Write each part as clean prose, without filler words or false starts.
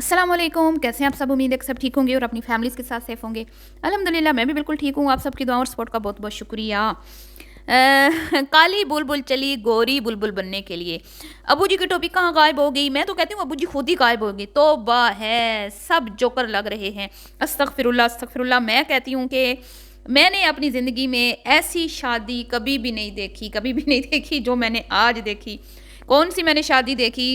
अस्सलाम वालेकुम, कैसे हैं आप सब? उम्मीद है कि सब ठीक होंगे और अपनी फैमिलीज़ के साथ सेफ होंगे। अल्हम्दुलिल्लाह मैं भी बिल्कुल ठीक हूँ। आप सबकी दुआ और सपोर्ट का बहुत बहुत शुक्रिया। काली बुलबुल चली गोरी बुलबुल बनने के लिए। अबू जी की टोपी कहाँ गायब हो गई? मैं तो कहती हूँ अबू जी खुद ही गायब हो गई। तौबा है, सब जोकर लग रहे हैं। अस्तगफिरुल्लाह अस्तगफिरुल्लाह। मैं कहती हूँ कि मैंने अपनी ज़िंदगी में ऐसी शादी कभी भी नहीं देखी, कभी भी नहीं देखी जो मैंने आज देखी। कौन सी मैंने शादी देखी?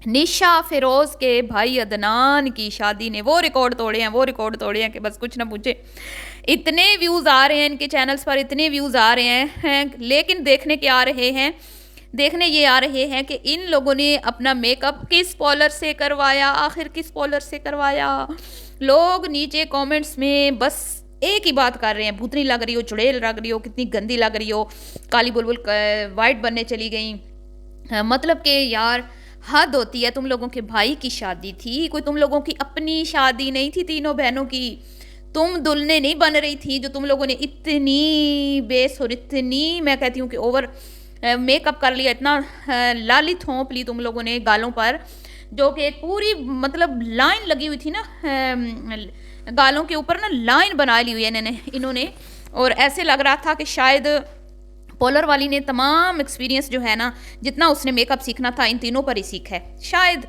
निशा फिरोज के भाई अदनान की शादी ने वो रिकॉर्ड तोड़े हैं, वो रिकॉर्ड तोड़े हैं कि बस कुछ ना पूछे। इतने व्यूज आ रहे हैं इनके चैनल्स पर, इतने व्यूज आ रहे हैं, लेकिन देखने के आ रहे हैं, देखने ये आ रहे हैं कि इन लोगों ने अपना मेकअप किस पॉलर से करवाया, आखिर किस पॉलर से करवाया। लोग नीचे कमेंट्स में बस एक ही बात कर रहे हैं, भूतनी लग रही हो, चुड़ैल लग रही हो, कितनी गंदी लग रही हो, काली बुलबुल वाइट बनने चली गई। मतलब कि यार हद होती है। तुम लोगों के भाई की शादी थी, कोई तुम लोगों की अपनी शादी नहीं थी तीनों बहनों की। तुम दुल्हने नहीं बन रही थी जो तुम लोगों ने इतनी बेस और इतनी, मैं कहती हूँ कि ओवर मेकअप कर लिया, इतना लाली थोप ली तुम लोगों ने गालों पर, जो कि एक पूरी मतलब लाइन लगी हुई थी ना, गालों के ऊपर ना लाइन बना ली हुई है इन्होंने। और ऐसे लग रहा था कि शायद पॉलर वाली ने तमाम एक्सपीरियंस जो है ना, जितना उसने मेकअप सीखना था इन तीनों पर ही सीखा है। शायद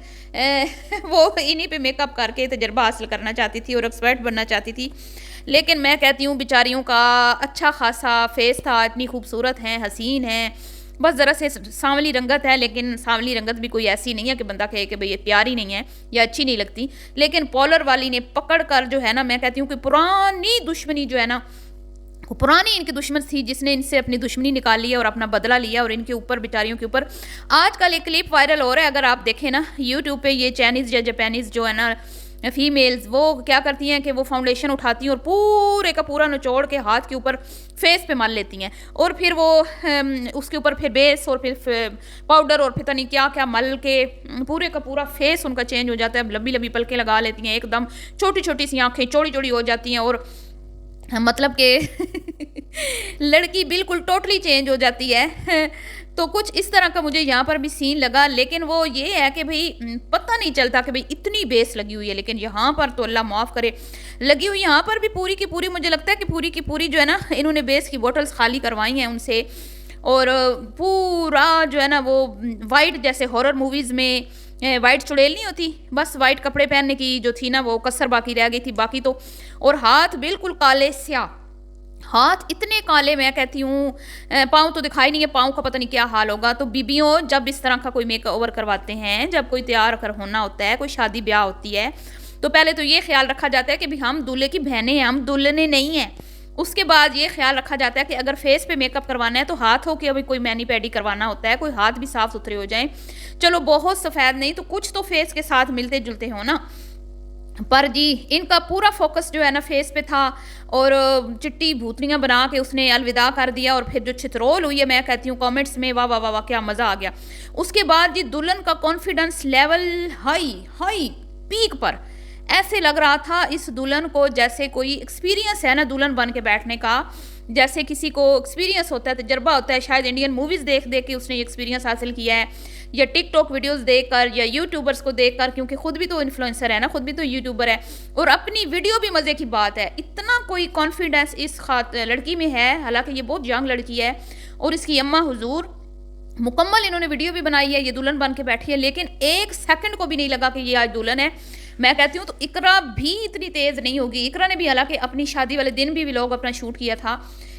वो इन्हीं पे मेकअप करके तजर्बा हासिल करना चाहती थी और एक्सपर्ट बनना चाहती थी। लेकिन मैं कहती हूँ बेचारियों का अच्छा खासा फेस था, इतनी खूबसूरत हैं, हसीन हैं, बस ज़रा से सांवली रंगत है। लेकिन सांवली रंगत भी कोई ऐसी नहीं है कि बंदा कहे कि भाई ये प्यारी नहीं है या अच्छी नहीं लगती। लेकिन पॉलर वाली ने पकड़ कर जो है ना, मैं कहती हूँ कि पुरानी दुश्मनी जो है ना, पुरानी इनकी दुश्मन थी, जिसने इनसे अपनी दुश्मनी निकाली है और अपना बदला लिया, और इनके ऊपर बेचारियों के ऊपर आजकल एक क्लिप वायरल हो रहा है। अगर आप देखें ना यूट्यूब पे, ये चाइनीज़ या जापानीज़ जो है ना फीमेल्स, वो क्या करती हैं कि वो फाउंडेशन उठाती हैं और पूरे का पूरा निचोड़ के हाथ के ऊपर फेस पे मल लेती हैं, और फिर वो उसके ऊपर फिर बेस और फिर पाउडर और पता नहीं क्या क्या मल के पूरे का पूरा फेस उनका चेंज हो जाता है। लंबी लंबी पलकें लगा लेती हैं, एकदम छोटी छोटी सी आंखें चौड़ी चौड़ी हो जाती हैं, और मतलब कि लड़की बिल्कुल टोटली चेंज हो जाती है। तो कुछ इस तरह का मुझे यहाँ पर भी सीन लगा। लेकिन वो ये है कि भाई पता नहीं चलता कि भाई इतनी बेस लगी हुई है, लेकिन यहाँ पर तो अल्लाह माफ़ करे लगी हुई, यहाँ पर भी पूरी की पूरी मुझे लगता है कि पूरी की पूरी जो है ना, इन्होंने बेस की बोटल्स खाली करवाई हैं उनसे, और पूरा जो है ना वो वाइट, जैसे हॉरर मूवीज़ में वाइट चुड़ैल नहीं होती, बस वाइट कपड़े पहनने की जो थी ना वो कसर बाकी रह गई थी, बाकी तो। और हाथ बिल्कुल काले स्याह, हाथ इतने काले, मैं कहती हूँ पाँव तो दिखाई नहीं है, पाँव का पता नहीं क्या हाल होगा। तो बीबियों जब इस तरह का कोई मेक ओवर करवाते हैं, जब कोई तैयार कर होना होता है, कोई शादी ब्याह होती है, तो पहले तो ये ख्याल रखा जाता है कि भाई हम दूल्हे की बहनें हैं, हम दुल्हने नहीं हैं। उसके बाद ये ख्याल रखा जाता है कि अगर फेस पे मेकअप करवाना है तो हाथों के अभी कोई मैनी पैडी करवाना होता है, कोई हाथ भी साफ सुथरे हो जाएं, चलो बहुत सफ़ेद नहीं तो कुछ तो फेस के साथ मिलते जुलते हो ना। पर जी इनका पूरा फोकस जो है ना फेस पे था, और चिट्टी भूतनियाँ बना के उसने अलविदा कर दिया, और फिर जो छितरोल हुई है, मैं कहती हूँ कमेंट्स में वाह वाह वाह वाह क्या मज़ा आ गया। उसके बाद जी दुल्हन का confidence level high high peak पर, ऐसे लग रहा था इस दुल्हन को जैसे कोई एक्सपीरियंस है ना दुल्हन बन के बैठने का, जैसे किसी को एक्सपीरियंस होता है, तजर्बा होता है, शायद इंडियन मूवीज़ देख देख के उसने एक्सपीरियंस हासिल किया है, या टिकटॉक वीडियोस देखकर, या यूट्यूबर्स को देखकर, क्योंकि खुद भी तो इन्फ्लुएंसर है ना, खुद भी तो यूट्यूबर है, और अपनी वीडियो भी मज़े की बात है। इतना कोई कॉन्फिडेंस इस लड़की में है, हालांकि ये बहुत यंग लड़की है, और इसकी अम्मा हुजूर मुकम्मल इन्होंने वीडियो भी बनाई है, ये दुल्हन बन के बैठी है, लेकिन एक सेकंड को भी नहीं लगा कि ये आज दुल्हन है। मैं कहती हूँ तो इकरा भी इतनी तेज़ नहीं होगी। इकरा ने भी हालांकि अपनी शादी वाले दिन भी व्लॉग अपना शूट किया था,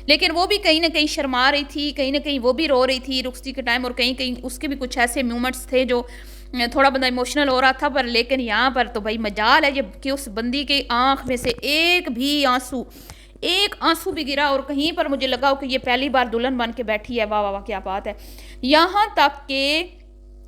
लेकिन वो भी कहीं ना कहीं शर्मा रही थी, कहीं ना कहीं वो भी रो रही थी रुखसती के टाइम, और कहीं कहीं उसके भी कुछ ऐसे मोमेंट्स थे जो थोड़ा बंदा इमोशनल हो रहा था। पर लेकिन यहाँ पर तो भाई मजाल है ये कि उस बंदी के आँख में से एक आंसू भी गिरा, और कहीं पर मुझे लगा कि ये पहली बार दुल्हन बन के बैठी है। वाह वाह वाह क्या बात है। यहाँ तक के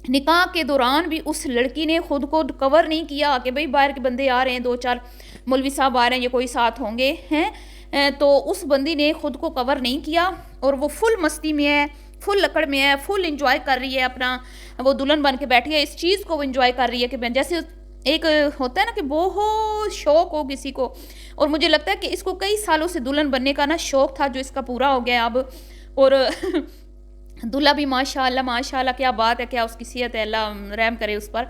निकाह के दौरान भी उस लड़की ने खुद को कवर नहीं किया कि भाई बाहर के बंदे आ रहे हैं, दो चार मौलवी साहब आ रहे हैं, ये कोई साथ होंगे हैं, तो उस बंदी ने खुद को कवर नहीं किया, और वो फुल मस्ती में है, फुल लकड़ में है, फुल इंजॉय कर रही है अपना, वो दुल्हन बन के बैठी है, इस चीज़ को वो इंजॉय कर रही है कि जैसे एक होता है ना कि बहुत शौक हो किसी को, और मुझे लगता है कि इसको कई सालों से दुल्हन बनने का ना शौक था, जो इसका पूरा हो गया अब। और दूल्हा भी माशाल्लाह माशाल्लाह क्या बात है, क्या उसकी सेहत है, अल्लाह रहम करे उस पर।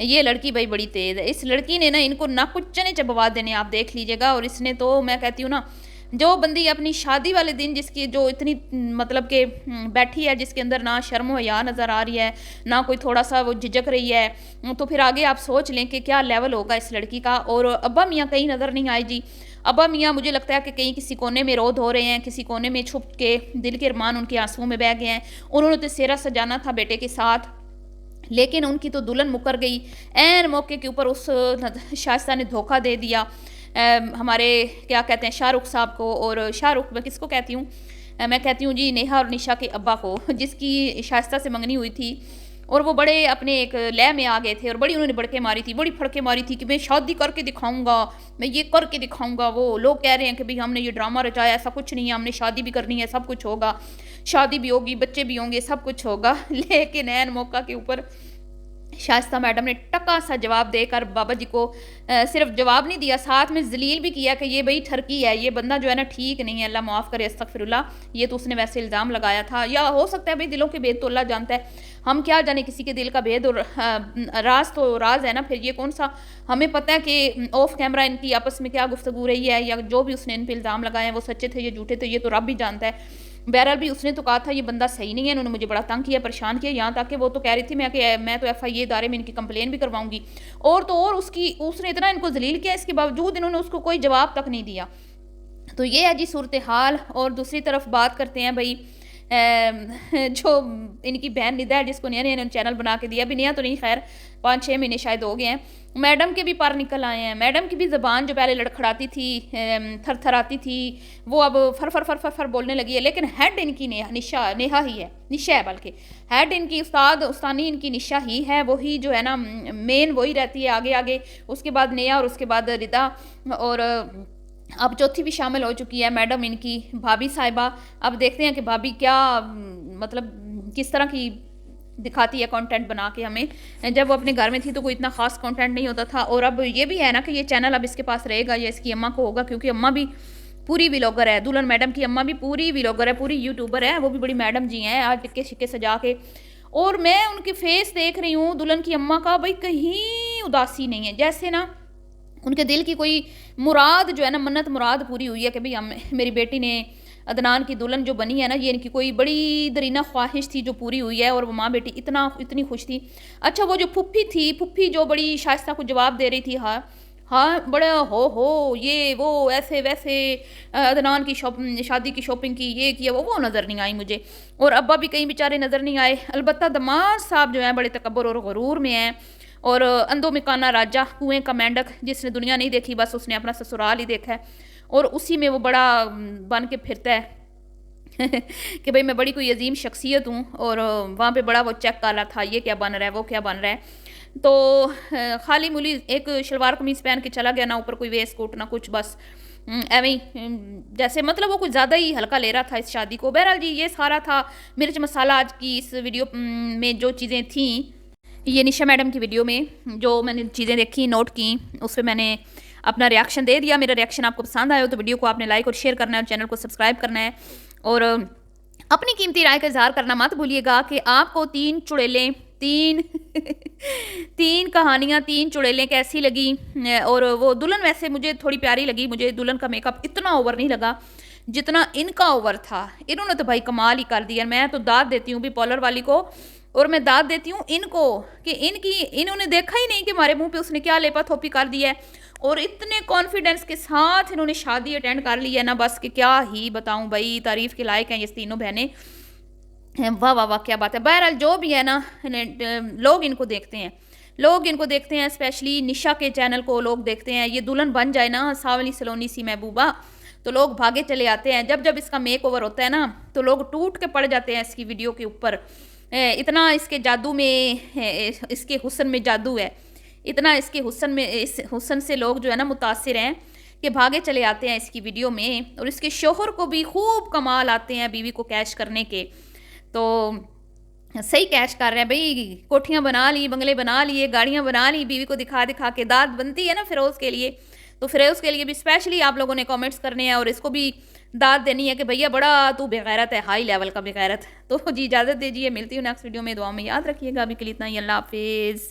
ये लड़की भाई बड़ी तेज़ है। इस लड़की ने ना इनको ना कुछ चने चबवा देने, आप देख लीजिएगा। और इसने तो मैं कहती हूँ ना, जो बंदी अपनी शादी वाले दिन जिसकी जो इतनी मतलब कि बैठी है, जिसके अंदर ना शर्म हया नज़र आ रही है, ना कोई थोड़ा सा वो झिझक रही है, तो फिर आगे आप सोच लें कि क्या लेवल होगा इस लड़की का। और अब्बा मियाँ कहीं नज़र नहीं आए जी। अब्बा मियाँ मुझे लगता है कि कहीं किसी कोने में रो धो रहे हैं, किसी कोने में छुप के दिल के अरमान उनके आंसुओं में बह गए हैं। उन्होंने तो सेहरा सजाना था बेटे के साथ, लेकिन उनकी तो दुल्हन मुकर गई। ऐन मौके के ऊपर उस शाइस्ता ने धोखा दे दिया हमारे क्या कहते हैं शाहरुख साहब को। और शाहरुख मैं किसको कहती हूँ, मैं कहती हूँ जी नेहा और निशा के अब्बा को, जिसकी शाइस्ता से मंगनी हुई थी। और वो बड़े अपने एक लय में आ गए थे और बड़ी उन्होंने बड़के मारी थी, बड़ी फड़के मारी थी कि मैं शादी करके दिखाऊंगा, मैं ये करके दिखाऊंगा। वो लोग कह रहे हैं कि भाई हमने ये ड्रामा रचाया, ऐसा कुछ नहीं है, हमने शादी भी करनी है, सब कुछ होगा, शादी भी होगी, बच्चे भी होंगे, सब कुछ होगा। लेकिन ऐन मौका के ऊपर शाइस्ता मैडम ने टका सा जवाब देकर बाबा जी को सिर्फ जवाब नहीं दिया, साथ में जलील भी किया कि ये भाई ठरकी है, ये बंदा जो है ना ठीक नहीं है, अल्लाह माफ़ करे, अस्तगफिरुल्लाह। ये तो उसने वैसे इल्ज़ाम लगाया था, या हो सकता है भाई दिलों के भेद तो अल्लाह जानता है, हम क्या जाने किसी के दिल का भेद। और राज तो राज है ना, फिर ये कौन सा हमें पता है कि ऑफ कैमरा इनकी आपस में क्या गुफ्तगू रही है, या जो भी उसने इन पर इल्ज़ाम लगाए हैं वो सच्चे थे या झूठे थे, ये तो रब भी जानता है। बहरहाल भी उसने तो कहा था ये बंदा सही नहीं है, इन्होंने मुझे बड़ा तंग किया, परेशान किया, यहाँ तक कि वो तो कह रही थी मैं तो FIA इदारे में इनकी कंप्लेन भी करवाऊंगी। और तो और उसने इतना इनको जलील किया, इसके बावजूद इन्होंने उसको कोई जवाब तक नहीं दिया। तो ये है जी सूरत हाल। और दूसरी तरफ बात करते हैं भाई जो इनकी बहन निदा है, जिसको नया नया चैनल बना के दिया, अभी नया तो नहीं, खैर 5-6 महीने शायद हो गए हैं। मैडम के भी पर निकल आए हैं। मैडम की भी ज़बान जो पहले लड़खड़ाती थी, थर थर आती थी, वो अब फर फर फर फर फर बोलने लगी है। लेकिन हेड इनकी नेहा ही है, निशा है, बल्कि हेड इनकी उस्तानी इनकी निशा ही है, वही जो है ना मेन वही रहती है आगे आगे, उसके बाद नेहा और उसके बाद रिदा, और अब चौथी भी शामिल हो चुकी है मैडम इनकी भाभी साहिबा। अब देखते हैं कि भाभी क्या मतलब किस तरह की दिखाती है कंटेंट बना के हमें। जब वो अपने घर में थी तो कोई इतना खास कंटेंट नहीं होता था, और अब ये भी है ना कि ये चैनल अब इसके पास रहेगा, ये इसकी अम्मा को होगा, क्योंकि अम्मा भी पूरी व्लॉगर है, दुल्हन मैडम की अम्मा भी पूरी व्लॉगर है, पूरी यूट्यूबर है, वो भी बड़ी मैडम जी हैं, आज टिक्के शिक्के सजा के। और मैं उनके फेस देख रही हूँ दुल्हन की अम्मा का, भाई कहीं उदासी नहीं है, जैसे ना उनके दिल की कोई मुराद जो है ना, मन्नत मुराद पूरी हुई है कि भाई हम मेरी बेटी ने अदनान की दुल्हन जो बनी है ना, ये इनकी कोई बड़ी दरीना ख्वाहिश थी जो पूरी हुई है, और वो माँ बेटी इतनी खुश थी। अच्छा वो जो फुफ्फी थी, फुफ्फी जो बड़ी शाइस्ता को जवाब दे रही थी, हाँ हाँ बड़ा हो ये वो ऐसे वैसे, अदनान की शादी की शॉपिंग की, ये किया, वो नज़र नहीं आई मुझे। और अब्बा भी कहीं बेचारे नज़र नहीं आए। अलबत्ता दमाद साहब जो हैं बड़े तकब्बुर और गरूर में हैं, और अंधो मिकाना राजा, कुएं का मेंढक, जिसने दुनिया नहीं देखी, बस उसने अपना ससुराल ही देखा है, और उसी में वो बड़ा बन के फिरता है कि भाई मैं बड़ी कोई अजीम शख्सियत हूँ। और वहाँ पे बड़ा वो चेक काला था, ये क्या बन रहा है, वो क्या बन रहा है। तो खाली मुली एक शलवार कमीज पहन के चला गया, ना ऊपर कोई वेस्ट कोट ना कुछ, बस एवं ही जैसे मतलब वो कुछ ज़्यादा ही हल्का ले रहा था इस शादी को। बहरहाल जी ये सारा था मिर्च मसाला आज की इस वीडियो में जो चीज़ें थी, ये निशा मैडम की वीडियो में जो मैंने चीज़ें देखी नोट की, उस पर मैंने अपना रिएक्शन दे दिया। मेरा रिएक्शन आपको पसंद आया हो तो वीडियो को आपने लाइक और शेयर करना है, और चैनल को सब्सक्राइब करना है, और अपनी कीमती राय का इजहार करना मत भूलिएगा कि आपको 3 चुड़ैलें 3 3 कहानियाँ 3 चुड़ैलें कैसी लगी। और वो दुल्हन वैसे मुझे थोड़ी प्यारी लगी, मुझे दुल्हन का मेकअप इतना ओवर नहीं लगा जितना इनका ओवर था। इन्होंने तो भाई कमाल ही कर दिया। मैं तो दाद देती हूँ भी पॉलर वाली को, और मैं दाद देती हूँ इनको कि इन्होंने देखा ही नहीं कि हमारे मुंह पे उसने क्या लेपा थोपी कर दिया है, और इतने कॉन्फिडेंस के साथ इन्होंने शादी अटेंड कर ली है ना, बस कि क्या ही बताऊं भाई, तारीफ़ के लायक हैं ये तीनों बहनें। वाह वाह वाह क्या बात है। बहरहाल जो भी है ना, लोग इनको देखते हैं, स्पेशली निशा के चैनल को लोग देखते हैं। ये दुल्हन बन जाए ना सावली सलोनी सी महबूबा, तो लोग भागे चले आते हैं। जब इसका मेक ओवर होता है ना, तो लोग टूट के पड़ जाते हैं इसकी वीडियो के ऊपर। इतना इसके जादू में, इसके हुस्न में जादू है, इतना इसके हुस्न में, इस हुस्न से लोग जो है ना मुतासिर हैं कि भागे चले आते हैं इसकी वीडियो में। और इसके शोहर को भी खूब कमाल आते हैं बीवी को कैश करने के, तो सही कैश कर रहे हैं भाई। कोठियाँ बना ली, बंगले बना लिए, गाड़ियाँ बना ली, बीवी को दिखा दिखा के। दाद बनती है ना फिरोज़ के लिए, तो फिरोज़ के लिए भी स्पेशली आप लोगों ने कमेंट्स करने हैं, और इसको भी दाद देनी है कि भैया बड़ा तू बेगैरत है, हाई लेवल का बेगैरत। तो जी इजाज़त दीजिए, मिलती हूँ नेक्स्ट वीडियो में, दुआ में याद रखिएगा। अभी के लिए इतना ही, अल्लाह हाफिज़।